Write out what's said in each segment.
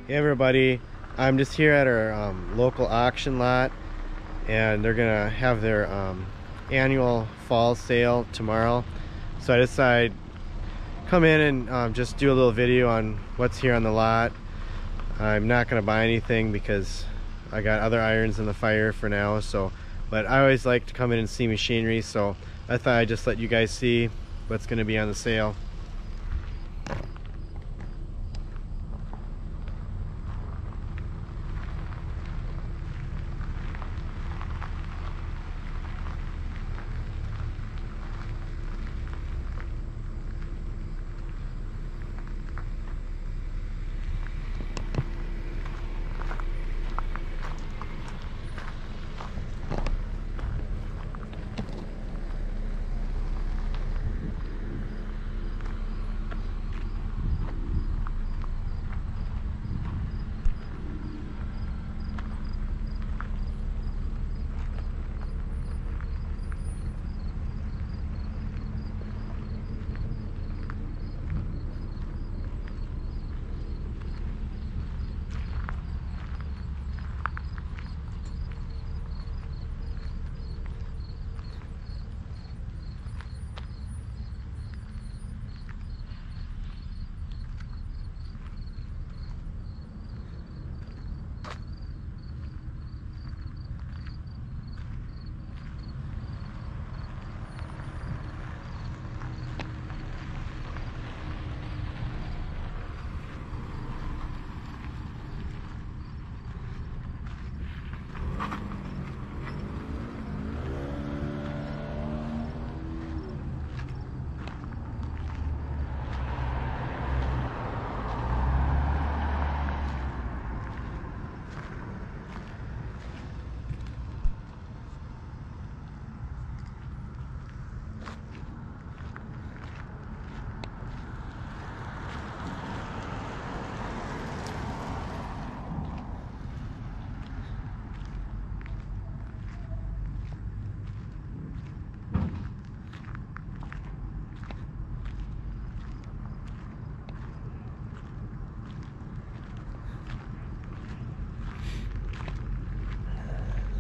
Hey everybody, I'm just here at our local auction lot, and they're gonna have their annual fall sale tomorrow. So I decided come in and just do a little video on what's here on the lot. I'm not gonna buy anything because I got other irons in the fire for now. But I always like to come in and see machinery, so I thought I'd just let you guys see what's gonna be on the sale.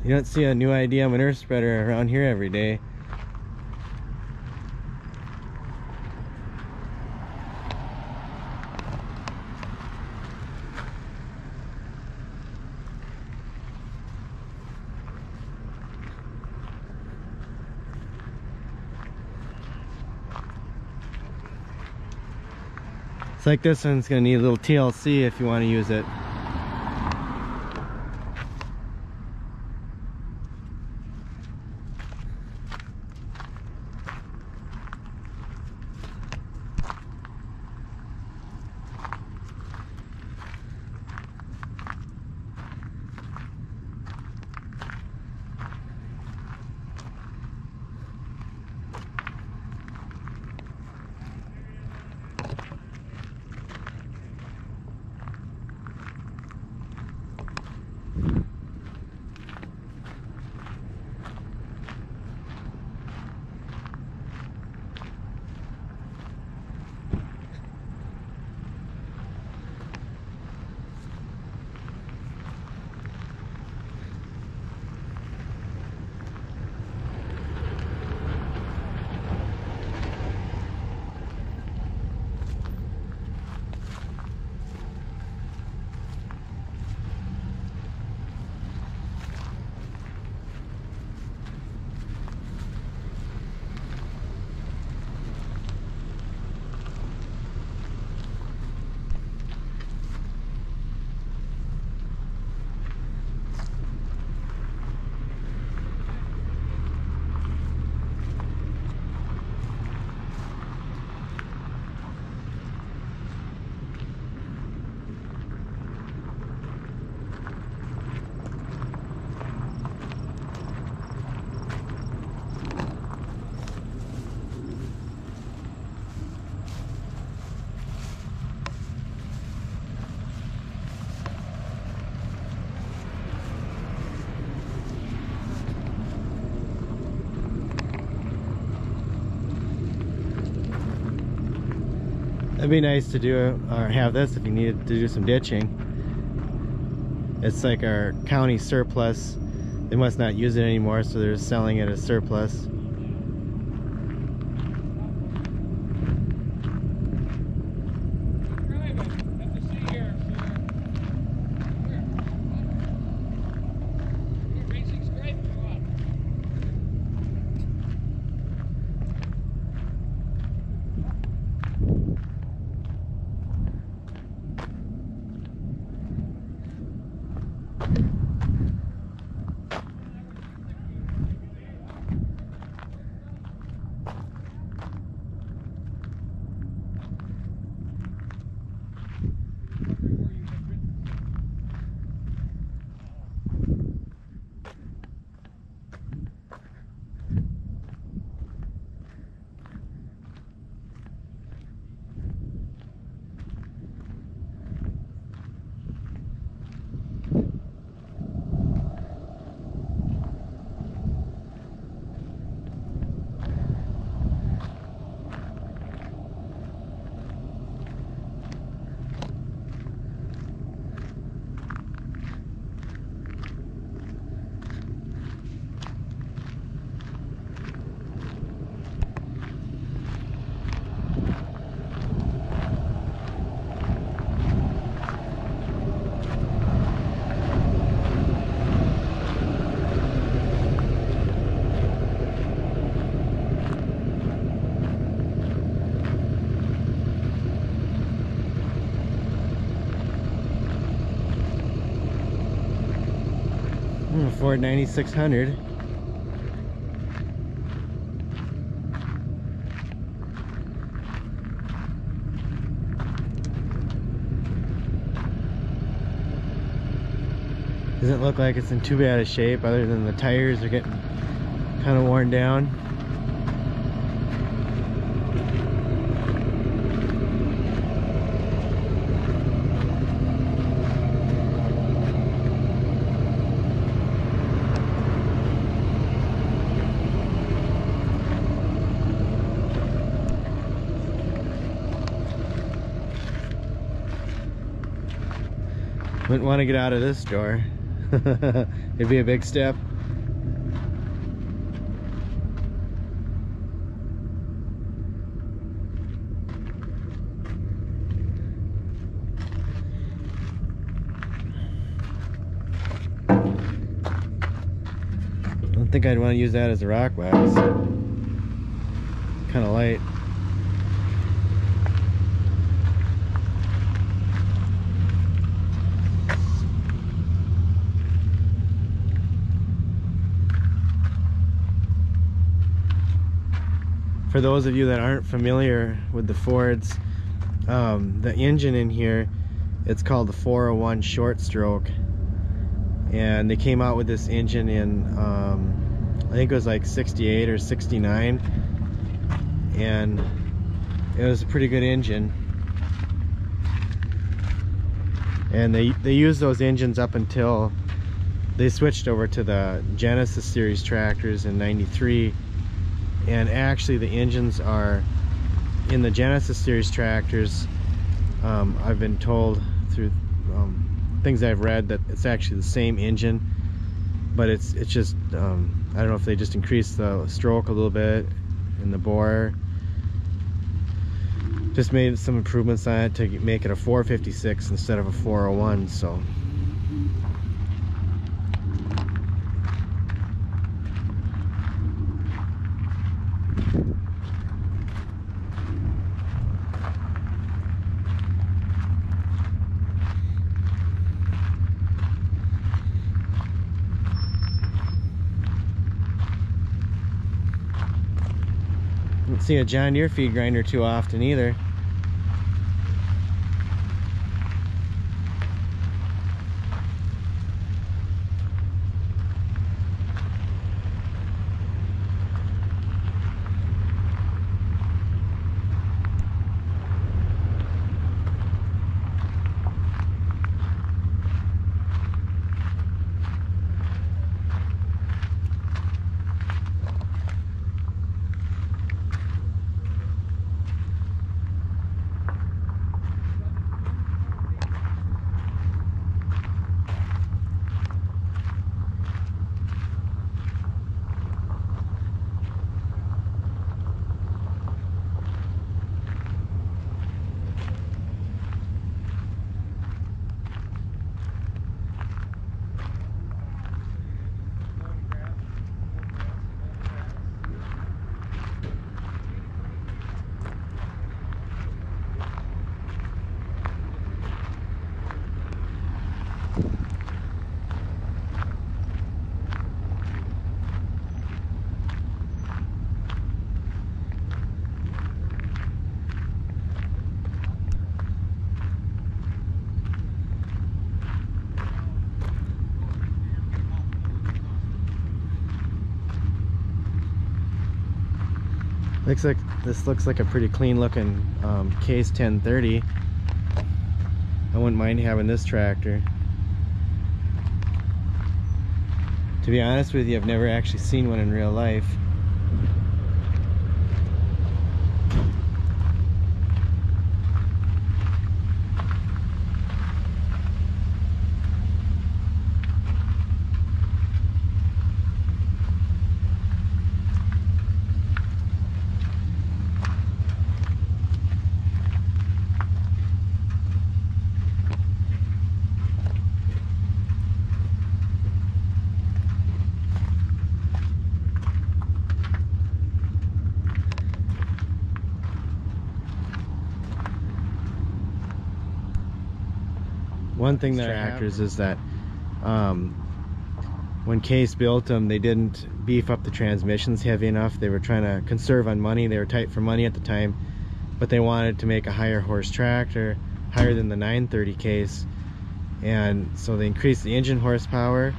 You don't see a new idea manure spreader around here every day. It's like this one's gonna need a little TLC if you want to use it. That'd be nice to do or have this if you needed to do some ditching. It's like our county surplus. They must not use it anymore, so they're selling it as surplus. Ford 9600. Doesn't look like it's in too bad a shape, other than the tires are getting kind of worn down. Wouldn't want to get out of this door. It'd be a big step. I don't think I'd want to use that as a rock wax. Kind of light. For those of you that aren't familiar with the Fords, the engine in here, it's called the 401 short stroke, and they came out with this engine in I think it was like 68 or 69, and it was a pretty good engine. And they used those engines up until they switched over to the Genesis series tractors in '93. And actually the engines are in the Genesis series tractors. I've been told through things I've read that it's actually the same engine, but it's just I don't know if they just increased the stroke a little bit in the bore, just made some improvements on it to make it a 456 instead of a 401. So don't see a John Deere feed grinder too often either. This looks like a pretty clean looking Case 1030. I wouldn't mind having this tractor. To be honest with you, I've never actually seen one in real life. One thing that tractors is that when Case built them, they didn't beef up the transmissions heavy enough. They were trying to conserve on money. They were tight for money at the time, but they wanted to make a higher horse tractor, higher than the 930 Case, and so they increased the engine horsepower,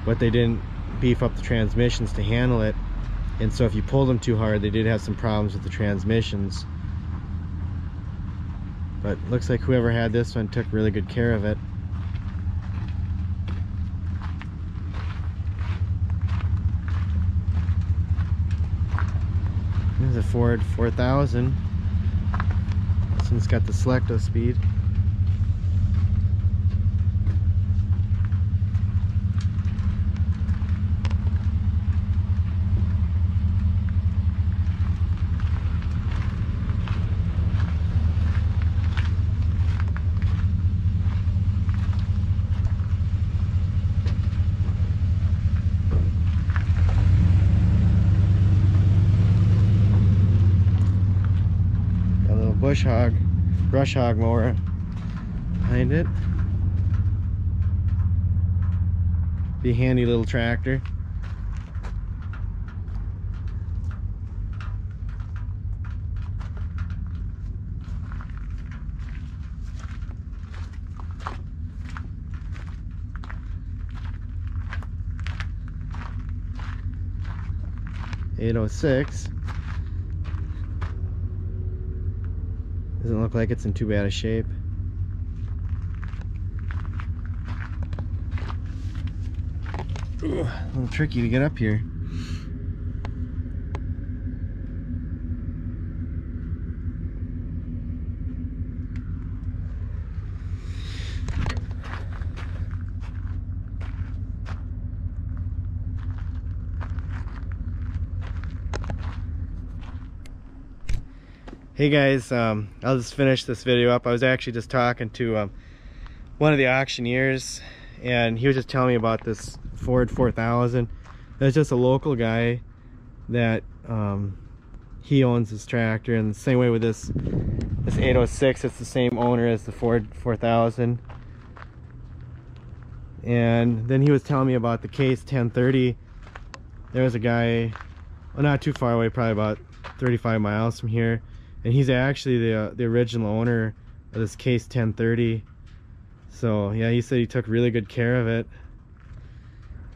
but they didn't beef up the transmissions to handle it. And so if you pulled them too hard, they did have some problems with the transmissions. But looks like whoever had this one took really good care of it. This is a Ford 4000. This one's got the selecto speed. Brush hog mower behind it. Be a handy little tractor. .806. Doesn't look like it's in too bad a shape. Ugh, a little tricky to get up here. Hey guys, I'll just finish this video up. I was actually just talking to one of the auctioneers, and he was just telling me about this Ford 4000. That's just a local guy that he owns this tractor, and the same way with this 806, it's the same owner as the Ford 4000. And then he was telling me about the Case 1030. There was a guy, well, not too far away, probably about 35 miles from here, and he's actually the original owner of this Case 1030. So yeah, he said he took really good care of it.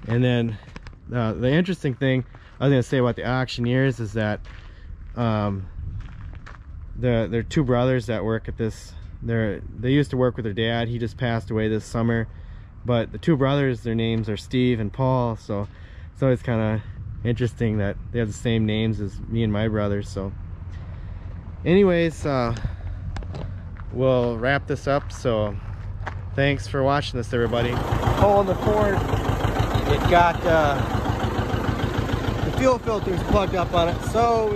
And then the interesting thing I was going to say about the auctioneers is that there are two brothers that work at this. They used to work with their dad. He just passed away this summer, but the two brothers, their names are Steve and Paul. So it's always kind of interesting that they have the same names as me and my brothers. So anyways, we'll wrap this up. So thanks for watching this, everybody. Oh, on the Ford, it got the fuel filters plugged up on it, so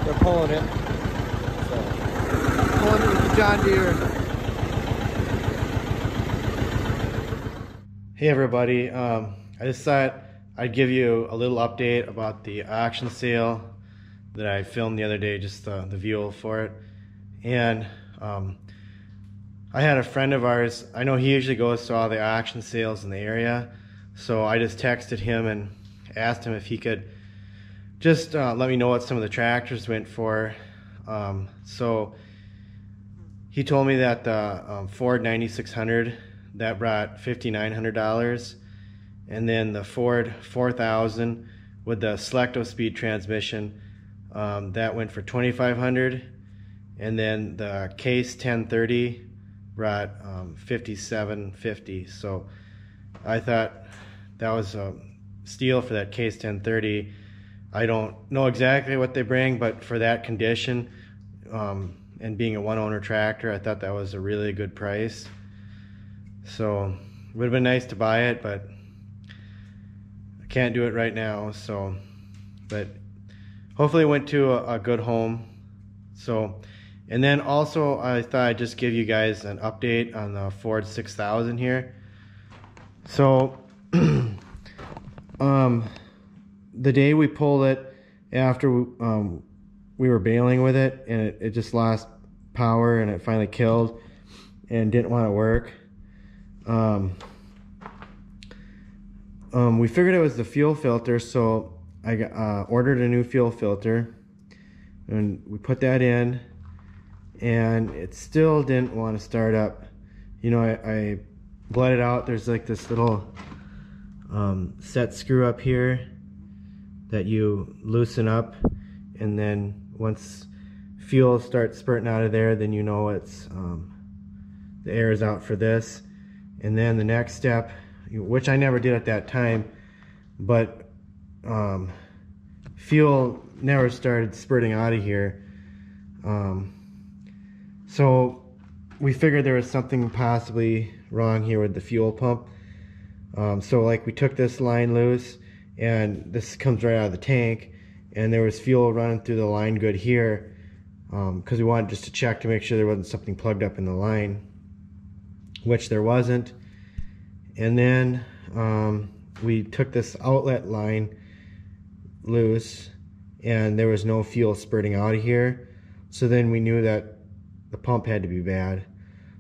they're pulling it. So pulling it with the John Deere. Hey everybody, I just thought I'd give you a little update about the auction sale that I filmed the other day, just the view for it. And I had a friend of ours, I know he usually goes to all the auction sales in the area, so I just texted him and asked him if he could just let me know what some of the tractors went for. So he told me that the Ford 9600, that brought $5,900, and then the Ford 4000 with the selecto speed transmission that went for $2,500, and then the case 1030 brought $57.50. So I thought that was a steal for that case 1030. I don't know exactly what they bring, but for that condition and being a one-owner tractor, I thought that was a really good price. So it would have been nice to buy it, but I can't do it right now. So, but hopefully it went to a good home. So, and then also I thought I'd just give you guys an update on the Ford 6000 here. So the day we pulled it, after we were baling with it, and it just lost power and it finally killed and didn't want to work. We figured it was the fuel filter, so I ordered a new fuel filter, and we put that in, and it still didn't want to start up. You know, I bled it out. There's like this little set screw up here that you loosen up, and then once fuel starts spurting out of there, then you know it's the air is out for this. And then the next step, which I never did at that time, but fuel never started spurting out of here. So we figured there was something possibly wrong here with the fuel pump. So like we took this line loose, and this comes right out of the tank, and there was fuel running through the line good here, because we wanted just to check to make sure there wasn't something plugged up in the line, which there wasn't. And then we took this outlet line loose, and there was no fuel spurting out of here. So then we knew that the pump had to be bad.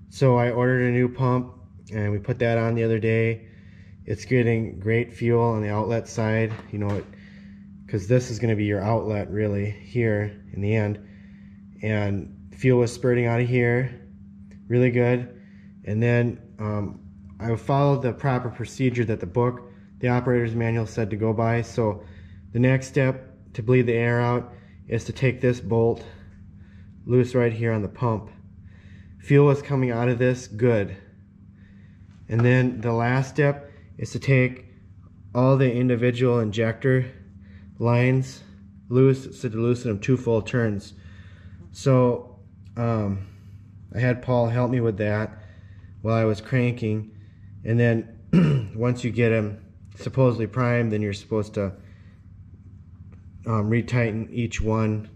So I ordered a new pump, and we put that on the other day. It's getting great fuel on the outlet side, you know, because this is going to be your outlet really here in the end. And fuel was spurting out of here really good. And then I followed the proper procedure that the operator's manual said to go by. So the next step to bleed the air out is to take this bolt loose right here on the pump. Fuel is coming out of this good. And then the last step is to take all the individual injector lines loose, so to loosen them 2 full turns. So I had Paul help me with that while I was cranking. And then once you get them supposedly primed, then you're supposed to retighten each one.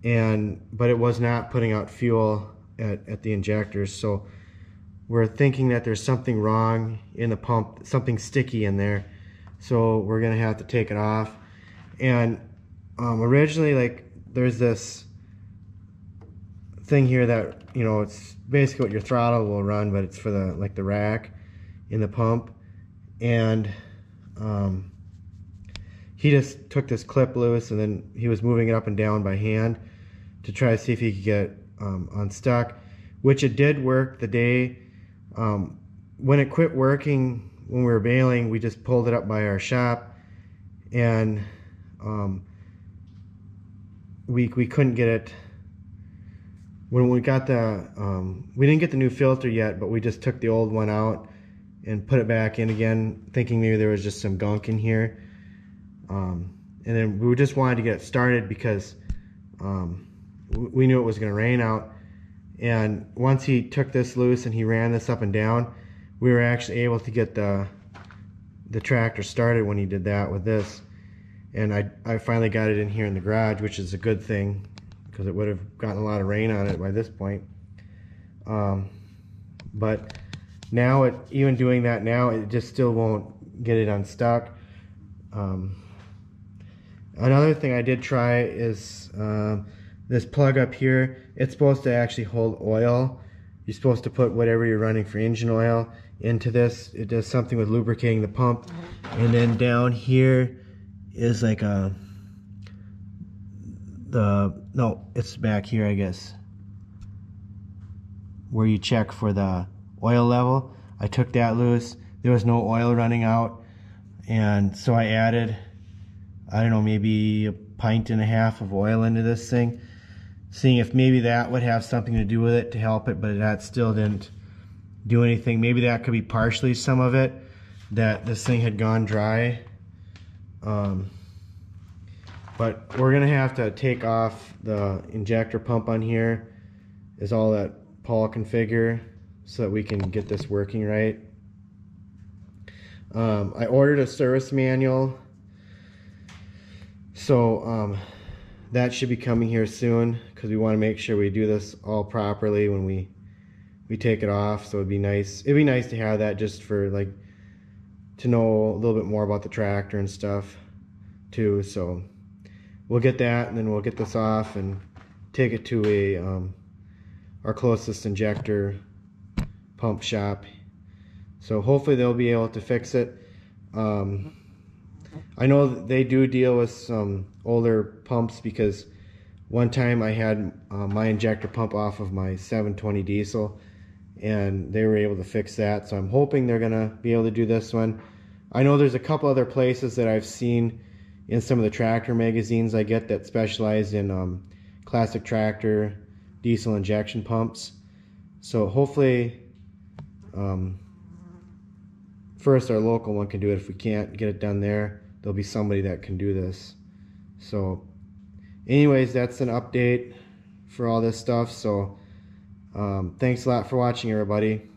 But it was not putting out fuel at the injectors, so we're thinking that there's something wrong in the pump, something sticky in there. So we're gonna have to take it off. And originally, like, there's this thing here that, you know, it's basically what your throttle will run, but it's for the, like, the rack in the pump. And he just took this clip loose, and then he was moving it up and down by hand to try to see if he could get unstuck, which it did work the day. When it quit working, when we were baling, we just pulled it up by our shop, and we couldn't get it. When we got the, we didn't get the new filter yet, but we just took the old one out and put it back in again, thinking maybe there was just some gunk in here. And then we just wanted to get it started because we knew it was going to rain out. And once he took this loose and he ran this up and down, we were actually able to get the tractor started when he did that with this. And I finally got it in here in the garage, which is a good thing, because it would have gotten a lot of rain on it by this point. But now, even doing that now, it just still won't get it unstuck. Another thing I did try is this plug up here. It's supposed to actually hold oil. You're supposed to put whatever you're running for engine oil into this. It does something with lubricating the pump. And then down here is like no, it's back here, I guess, where you check for the oil level. I took that loose. There was no oil running out, and so I added, I don't know, maybe a pint and a half of oil into this thing, seeing if maybe that would have something to do with it to help it, but that still didn't do anything. Maybe that could be partially some of it, that this thing had gone dry. But we're gonna have to take off the injector pump on here, is all that Paul configure, so that we can get this working right. I ordered a service manual, so that should be coming here soon, because we want to make sure we do this all properly when we take it off. So it'd be nice to have that, just for like to know a little bit more about the tractor and stuff too. So we'll get that, and then we'll get this off and take it to a our closest injector pump shop. So hopefully they'll be able to fix it. I know that they do deal with some older pumps, because one time I had my injector pump off of my 720 diesel, and they were able to fix that. So I'm hoping they're gonna be able to do this one. I know there's a couple other places that I've seen in some of the tractor magazines I get that specialize in classic tractor diesel injection pumps. So hopefully first our local one can do it. If we can't get it done there, there'll be somebody that can do this. So anyways, that's an update for all this stuff. So thanks a lot for watching, everybody.